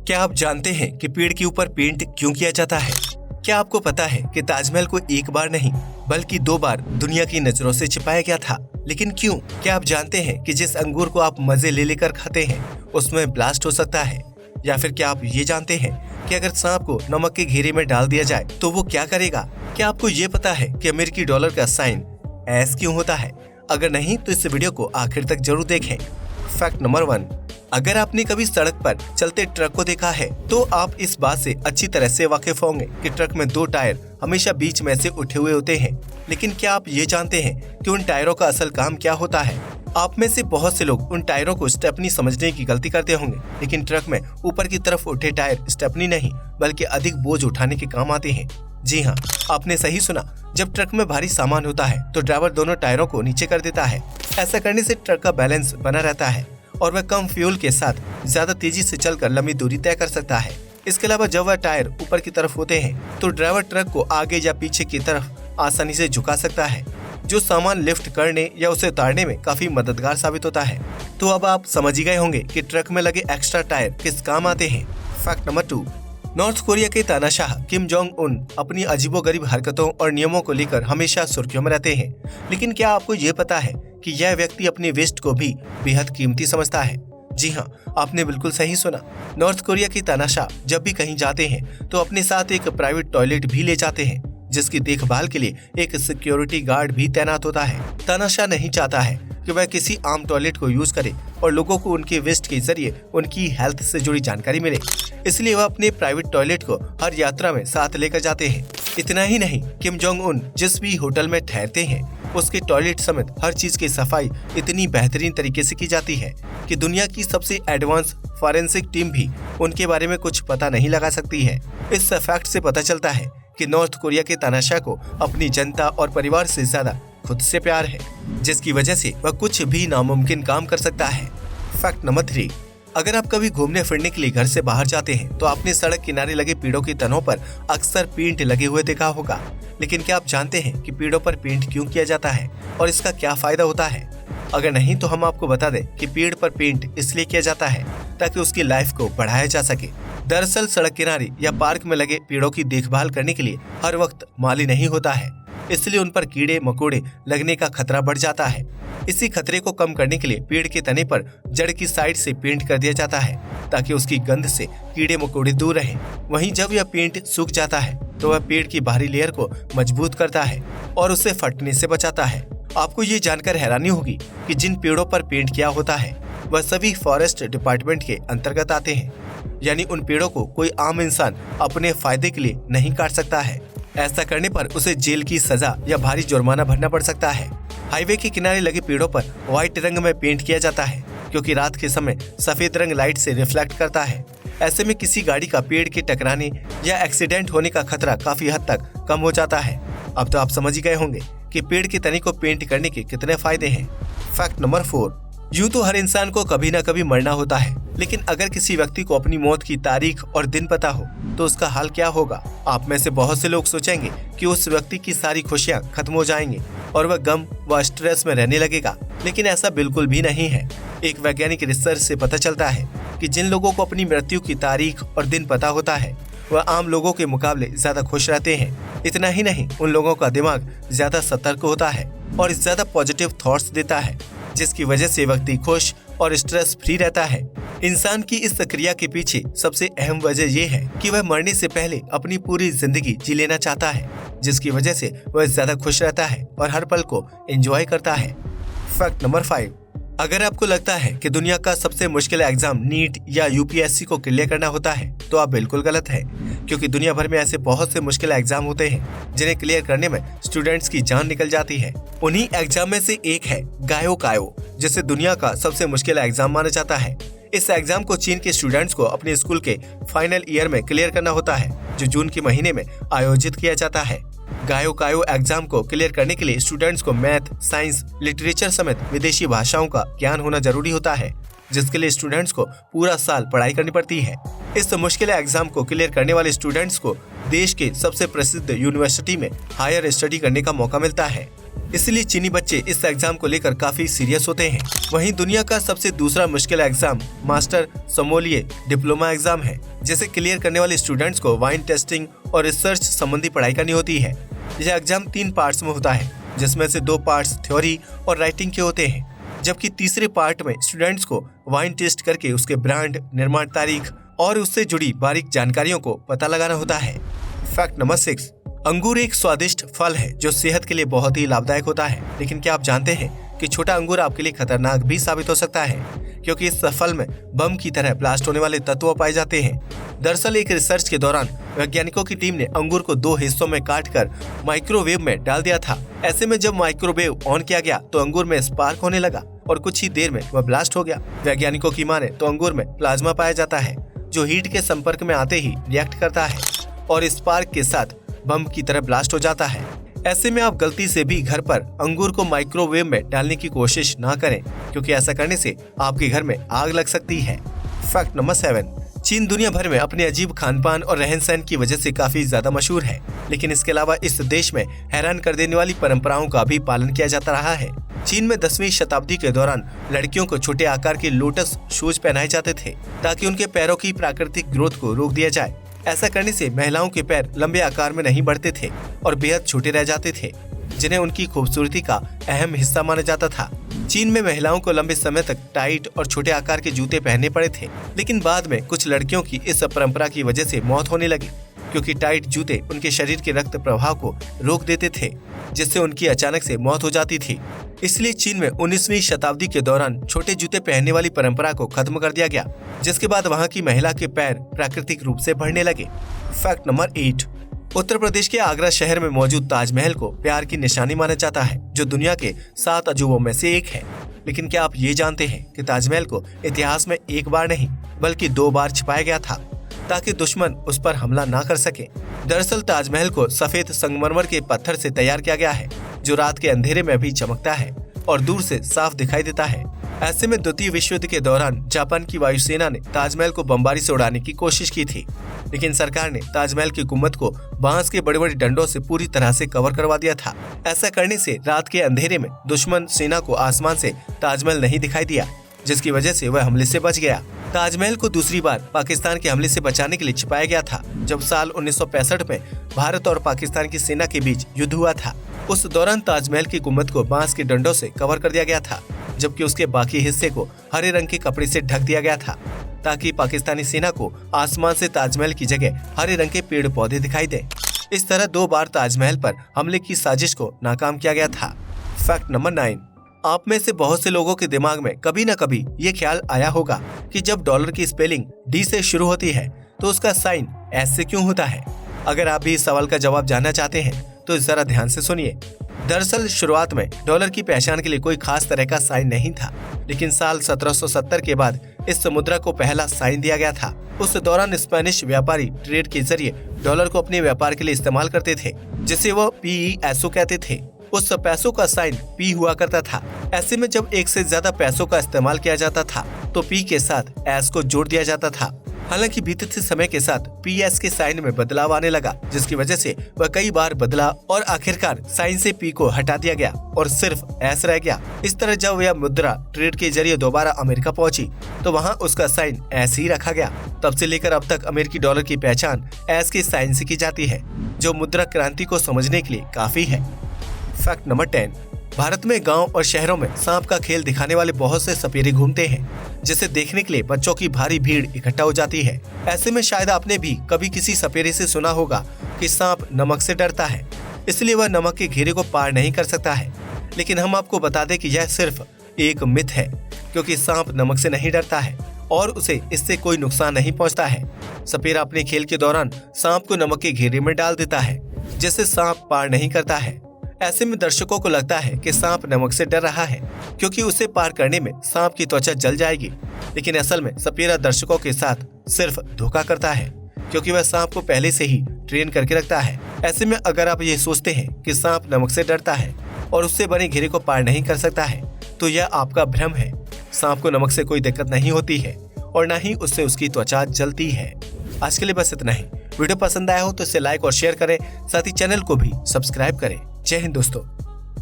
क्या आप जानते हैं कि पेड़ के ऊपर पेंट क्यों किया जाता है? क्या आपको पता है कि ताजमहल को एक बार नहीं बल्कि 2 बार दुनिया की नजरों से छिपाया गया था, लेकिन क्यों? क्या आप जानते हैं कि जिस अंगूर को आप मजे ले लेकर खाते हैं उसमें ब्लास्ट हो सकता है? या फिर क्या आप ये जानते हैं कि अगर सांप को नमक के घेरे में डाल दिया जाए तो वो क्या करेगा? क्या आपको ये पता है कि अमेरिकी डॉलर का साइन एस क्यों होता है? अगर नहीं तो इस वीडियो को आखिर तक जरूर देखें। फैक्ट नंबर 1, अगर आपने कभी सड़क पर चलते ट्रक को देखा है तो आप इस बात से अच्छी तरह से वाकिफ होंगे कि ट्रक में 2 टायर हमेशा बीच में से उठे हुए होते हैं। लेकिन क्या आप ये जानते हैं कि उन टायरों का असल काम क्या होता है? आप में से बहुत से लोग उन टायरों को स्टेपनी समझने की गलती करते होंगे, लेकिन ट्रक में ऊपर की तरफ उठे टायर स्टेपनी नहीं बल्कि अधिक बोझ उठाने के काम आते हैं। जी हाँ, आपने सही सुना। जब ट्रक में भारी सामान होता है तो ड्राइवर दोनों टायरों को नीचे कर देता है। ऐसा करने से ट्रक का बैलेंस बना रहता है और वह कम फ्यूल के साथ ज्यादा तेजी से चलकर लंबी दूरी तय कर सकता है। इसके अलावा जब वह टायर ऊपर की तरफ होते हैं तो ड्राइवर ट्रक को आगे या पीछे की तरफ आसानी से झुका सकता है, जो सामान लिफ्ट करने या उसे उतारने में काफी मददगार साबित होता है। तो अब आप समझ ही गए होंगे कि ट्रक में लगे एक्स्ट्रा टायर किस काम आते हैं। फैक्ट नंबर 2, नॉर्थ कोरिया के तानाशाह किम जोंग उन अपनी अजीबोगरीब हरकतों और नियमों को लेकर हमेशा सुर्खियों में रहते हैं। लेकिन क्या आपको ये पता है कि यह व्यक्ति अपनी वेस्ट को भी बेहद कीमती समझता है? जी हाँ, आपने बिल्कुल सही सुना। नॉर्थ कोरिया की तानाशाह जब भी कहीं जाते हैं तो अपने साथ एक प्राइवेट टॉयलेट भी ले जाते हैं, जिसकी देखभाल के लिए एक सिक्योरिटी गार्ड भी तैनात होता है। तानाशाह नहीं चाहता है कि वह किसी आम टॉयलेट को यूज करे और लोगों को उनके वेस्ट के जरिए उनकी हेल्थ से जुड़ी जानकारी मिले, इसलिए वह अपने प्राइवेट टॉयलेट को हर यात्रा में साथ लेकर जाते हैं। इतना ही नहीं, किम जोंग उन जिस भी होटल में ठहरते हैं उसके टॉयलेट समेत हर चीज की सफाई इतनी बेहतरीन तरीके से की जाती है कि दुनिया की सबसे एडवांस फॉरेंसिक टीम भी उनके बारे में कुछ पता नहीं लगा सकती है। इस फैक्ट से पता चलता है कि नॉर्थ कोरिया के तानाशाह को अपनी जनता और परिवार से ज्यादा खुद से प्यार है, जिसकी वजह से वह कुछ भी नामुमकिन काम कर सकता है। फैक्ट नंबर 3, अगर आप कभी घूमने फिरने के लिए घर से बाहर जाते हैं तो आपने सड़क किनारे लगे पेड़ों की तनों पर अक्सर पेंट लगे हुए देखा होगा। लेकिन क्या आप जानते हैं कि पेड़ों पर पेंट क्यों किया जाता है और इसका क्या फायदा होता है? अगर नहीं तो हम आपको बता दें कि पेड़ पर पेंट इसलिए किया जाता है ताकि उसकी लाइफ को बढ़ाया जा सके। दरअसल सड़क किनारे या पार्क में लगे पेड़ों की देखभाल करने के लिए हर वक्त माली नहीं होता है, इसलिए उन पर कीड़े मकोड़े लगने का खतरा बढ़ जाता है। इसी खतरे को कम करने के लिए पेड़ के तने पर जड़ की साइड से पेंट कर दिया जाता है ताकि उसकी गंध से कीड़े मकोड़े दूर रहें। वहीं जब यह पेंट सूख जाता है तो वह पेड़ की बाहरी लेयर को मजबूत करता है और उसे फटने से बचाता है। आपको ये जानकर हैरानी होगी कि जिन पेड़ों पर पेंट किया होता है वह सभी फॉरेस्ट डिपार्टमेंट के अंतर्गत आते हैं, यानी उन पेड़ों को कोई आम इंसान अपने फायदे के लिए नहीं काट सकता है। ऐसा करने पर उसे जेल की सजा या भारी जुर्माना भरना पड़ सकता है। हाईवे के किनारे लगे पेड़ों पर व्हाइट रंग में पेंट किया जाता है क्योंकि रात के समय सफेद रंग लाइट से रिफ्लेक्ट करता है। ऐसे में किसी गाड़ी का पेड़ के टकराने या एक्सीडेंट होने का खतरा काफी हद तक कम हो जाता है। अब तो आप समझ ही गए होंगे कि पेड़ के तने को पेंट करने के कितने फायदे हैं। फैक्ट नंबर 4, यूं तो हर इंसान को कभी न कभी मरना होता है, लेकिन अगर किसी व्यक्ति को अपनी मौत की तारीख और दिन पता हो तो उसका हाल क्या होगा? आप में से बहुत से लोग सोचेंगे कि उस व्यक्ति की सारी खुशियां खत्म हो जाएंगी और वह गम व स्ट्रेस में रहने लगेगा, लेकिन ऐसा बिल्कुल भी नहीं है। एक वैज्ञानिक रिसर्च से पता चलता है कि जिन लोगों को अपनी मृत्यु की तारीख और दिन पता होता है वह आम लोगों के मुकाबले ज्यादा खुश रहते हैं। इतना ही नहीं, उन लोगों का दिमाग ज्यादा सतर्क होता है और ज्यादा पॉजिटिव थॉट्स देता है, जिसकी वजह से व्यक्ति खुश और स्ट्रेस फ्री रहता है। इंसान की इस क्रिया के पीछे सबसे अहम वजह यह है कि वह मरने से पहले अपनी पूरी जिंदगी जी लेना चाहता है, जिसकी वजह से वह ज्यादा खुश रहता है और हर पल को एंजॉय करता है। फैक्ट नंबर 5, अगर आपको लगता है कि दुनिया का सबसे मुश्किल एग्जाम नीट या यूपीएससी को क्लियर करना होता है तो आप बिल्कुल गलत है, क्योंकि दुनिया भर में ऐसे बहुत से मुश्किल एग्जाम होते हैं जिन्हें क्लियर करने में स्टूडेंट्स की जान निकल जाती है। उन्हीं एग्जाम में से एक है गायो कायो, जिसे दुनिया का सबसे मुश्किल एग्जाम माना जाता है। इस एग्जाम को चीन के स्टूडेंट्स को अपने स्कूल के फाइनल ईयर में क्लियर करना होता है, जो जून के महीने में आयोजित किया जाता है। गायो कायो एग्जाम को क्लियर करने के लिए स्टूडेंट्स को मैथ, साइंस, लिटरेचर समेत विदेशी भाषाओं का ज्ञान होना जरूरी होता है, जिसके लिए स्टूडेंट्स को पूरा साल पढ़ाई करनी पड़ती है। इस मुश्किल एग्जाम को क्लियर करने वाले स्टूडेंट्स को देश के सबसे प्रसिद्ध यूनिवर्सिटी में हायर स्टडी करने का मौका मिलता है। इसलिए चीनी बच्चे इस एग्जाम को लेकर काफी सीरियस होते हैं। वहीं दुनिया का सबसे दूसरा मुश्किल एग्जाम मास्टर सोमोलिए डिप्लोमा एग्जाम है, जिसे क्लियर करने वाले स्टूडेंट्स को वाइन टेस्टिंग और रिसर्च संबंधी पढ़ाई करनी होती है। यह एग्जाम 3 पार्ट्स में होता है, जिसमें से 2 पार्ट्स थ्योरी और राइटिंग के होते हैं, जबकि तीसरे पार्ट में स्टूडेंट्स को वाइन टेस्ट करके उसके ब्रांड, निर्माण तारीख और उससे जुड़ी बारीक जानकारियों को पता लगाना होता है। फैक्ट नंबर 6, अंगूर एक स्वादिष्ट फल है जो सेहत के लिए बहुत ही लाभदायक होता है। लेकिन क्या आप जानते हैं कि छोटा अंगूर आपके लिए खतरनाक भी साबित हो सकता है, क्योंकि इस फल में बम की तरह ब्लास्ट होने वाले तत्व पाए जाते हैं। दरअसल एक रिसर्च के दौरान वैज्ञानिकों की टीम ने अंगूर को 2 हिस्सों में काटकर माइक्रोवेव में डाल दिया था। ऐसे में जब माइक्रोवेव ऑन किया गया तो अंगूर में स्पार्क होने लगा और कुछ ही देर में वह ब्लास्ट हो गया। वैज्ञानिकों की माने तो अंगूर में प्लाज्मा पाया जाता है, जो हीट के संपर्क में आते ही रिएक्ट करता है और स्पार्क के साथ बम की तरह ब्लास्ट हो जाता है। ऐसे में आप गलती से भी घर पर अंगूर को माइक्रोवेव में डालने की कोशिश ना करें, क्योंकि ऐसा करने से आपके घर में आग लग सकती है। फैक्ट नंबर 7, चीन दुनिया भर में अपने अजीब खानपान और रहन सहन की वजह से काफी ज्यादा मशहूर है, लेकिन इसके अलावा इस देश में हैरान कर देने वाली परंपराओं का भी पालन किया जाता रहा है। चीन में 10वीं शताब्दी के दौरान लड़कियों को छोटे आकार के लोटस शूज पहनाए जाते थे, ताकि उनके पैरों की प्राकृतिक ग्रोथ को रोक दिया जाए। ऐसा करने से महिलाओं के पैर लंबे आकार में नहीं बढ़ते थे और बेहद छोटे रह जाते थे, जिन्हें उनकी खूबसूरती का अहम हिस्सा माना जाता था। चीन में महिलाओं को लंबे समय तक टाइट और छोटे आकार के जूते पहनने पड़े थे, लेकिन बाद में कुछ लड़कियों की इस परंपरा की वजह से मौत होने लगी, क्योंकि टाइट जूते उनके शरीर के रक्त प्रवाह को रोक देते थे, जिससे उनकी अचानक से मौत हो जाती थी। इसलिए चीन में 19वीं शताब्दी के दौरान छोटे जूते पहनने वाली परंपरा को खत्म कर दिया गया, जिसके बाद वहां की महिला के पैर प्राकृतिक रूप से बढ़ने लगे। फैक्ट नंबर 8, उत्तर प्रदेश के आगरा शहर में मौजूद ताजमहल को प्यार की निशानी माना जाता है, जो दुनिया के 7 अजूबों में से एक है। लेकिन क्या आप ये जानते हैं कि ताजमहल को इतिहास में एक बार नहीं बल्कि 2 बार छिपाया गया था, ताकि दुश्मन उस पर हमला ना कर सके। दरअसल ताजमहल को सफेद संगमरमर के पत्थर से तैयार किया गया है, जो रात के अंधेरे में भी चमकता है और दूर से साफ दिखाई देता है। ऐसे में द्वितीय विश्व युद्ध के दौरान जापान की वायुसेना ने ताजमहल को बमबारी से उड़ाने की कोशिश की थी, लेकिन सरकार ने ताजमहल की गुम्बद को बांस के बड़े बड़े डंडों से पूरी तरह से कवर करवा दिया था। ऐसा करने से रात के अंधेरे में दुश्मन सेना को आसमान से ताजमहल नहीं दिखाई दिया, जिसकी वजह से वह हमले से बच गया। ताजमहल को दूसरी बार पाकिस्तान के हमले से बचाने के लिए छिपाया गया था, जब साल 1965 में भारत और पाकिस्तान की सेना के बीच युद्ध हुआ था। उस दौरान ताजमहल की गुम्बद को बांस के डंडों से कवर कर दिया गया था, जबकि उसके बाकी हिस्से को हरे रंग के कपड़े से ढक दिया गया था, ताकि पाकिस्तानी सेना को आसमान से ताजमहल की जगह हरे रंग के पेड़ पौधे दिखाई दे। इस तरह 2 बार ताजमहल पर हमले की साजिश को नाकाम किया गया था। फैक्ट नंबर 9, आप में से बहुत से लोगों के दिमाग में कभी न कभी ये ख्याल आया होगा कि जब डॉलर की स्पेलिंग डी से शुरू होती है तो उसका साइन एस से क्यों होता है। अगर आप भी इस सवाल का जवाब जानना चाहते हैं तो जरा ध्यान से सुनिए। दरअसल शुरुआत में डॉलर की पहचान के लिए कोई खास तरह का साइन नहीं था, लेकिन साल 1770 के बाद इस मुद्रा को पहला साइन दिया गया था। उस दौरान स्पेनिश व्यापारी ट्रेड के जरिए डॉलर को अपने व्यापार के लिए इस्तेमाल करते थे, जिसे वो पीईएसओ कहते थे। उस पैसों का साइन पी हुआ करता था। ऐसे में जब एक से ज्यादा पैसों का इस्तेमाल किया जाता था तो पी के साथ एस को जोड़ दिया जाता था। हालांकि बीतते समय के साथ पीएस के साइन में बदलाव आने लगा, जिसकी वजह से वह कई बार बदला और आखिरकार साइन से पी को हटा दिया गया और सिर्फ एस रह गया। इस तरह जब यह मुद्रा ट्रेड के जरिए दोबारा अमेरिका पहुंची तो वहां उसका साइन एस ही रखा गया। तब से लेकर अब तक अमेरिकी डॉलर की पहचान एस के साइन से की जाती है, जो मुद्रा क्रांति को समझने के लिए काफी है। फैक्ट नंबर 10, भारत में गांव और शहरों में सांप का खेल दिखाने वाले बहुत से सपेरे घूमते हैं, जिसे देखने के लिए बच्चों की भारी भीड़ इकट्ठा हो जाती है। ऐसे में शायद आपने भी कभी किसी सपेरे से सुना होगा कि सांप नमक से डरता है, इसलिए वह नमक के घेरे को पार नहीं कर सकता है। लेकिन हम आपको बता दें कि यह सिर्फ एक मिथ है, क्योंकि सांप नमक से नहीं डरता है और उसे इससे कोई नुकसान नहीं पहुंचता है। सपेरा अपने खेल के दौरान सांप को नमक के घेरे में डाल देता है, जिससे सांप पार नहीं करता है। ऐसे में दर्शकों को लगता है कि सांप नमक से डर रहा है, क्योंकि उसे पार करने में सांप की त्वचा जल जाएगी। लेकिन असल में सपेरा दर्शकों के साथ सिर्फ धोखा करता है, क्योंकि वह सांप को पहले से ही ट्रेन करके रखता है। ऐसे में अगर आप ये सोचते हैं कि सांप नमक से डरता है और उससे बने घेरे को पार नहीं कर सकता है, तो यह आपका भ्रम है। सांप को नमक से कोई दिक्कत नहीं होती है और न ही उससे उसकी त्वचा जलती है। आज के लिए बस इतना ही। वीडियो पसंद आया हो तो इसे लाइक और शेयर करें, साथ ही चैनल को भी सब्सक्राइब करें। जय हिंद दोस्तों।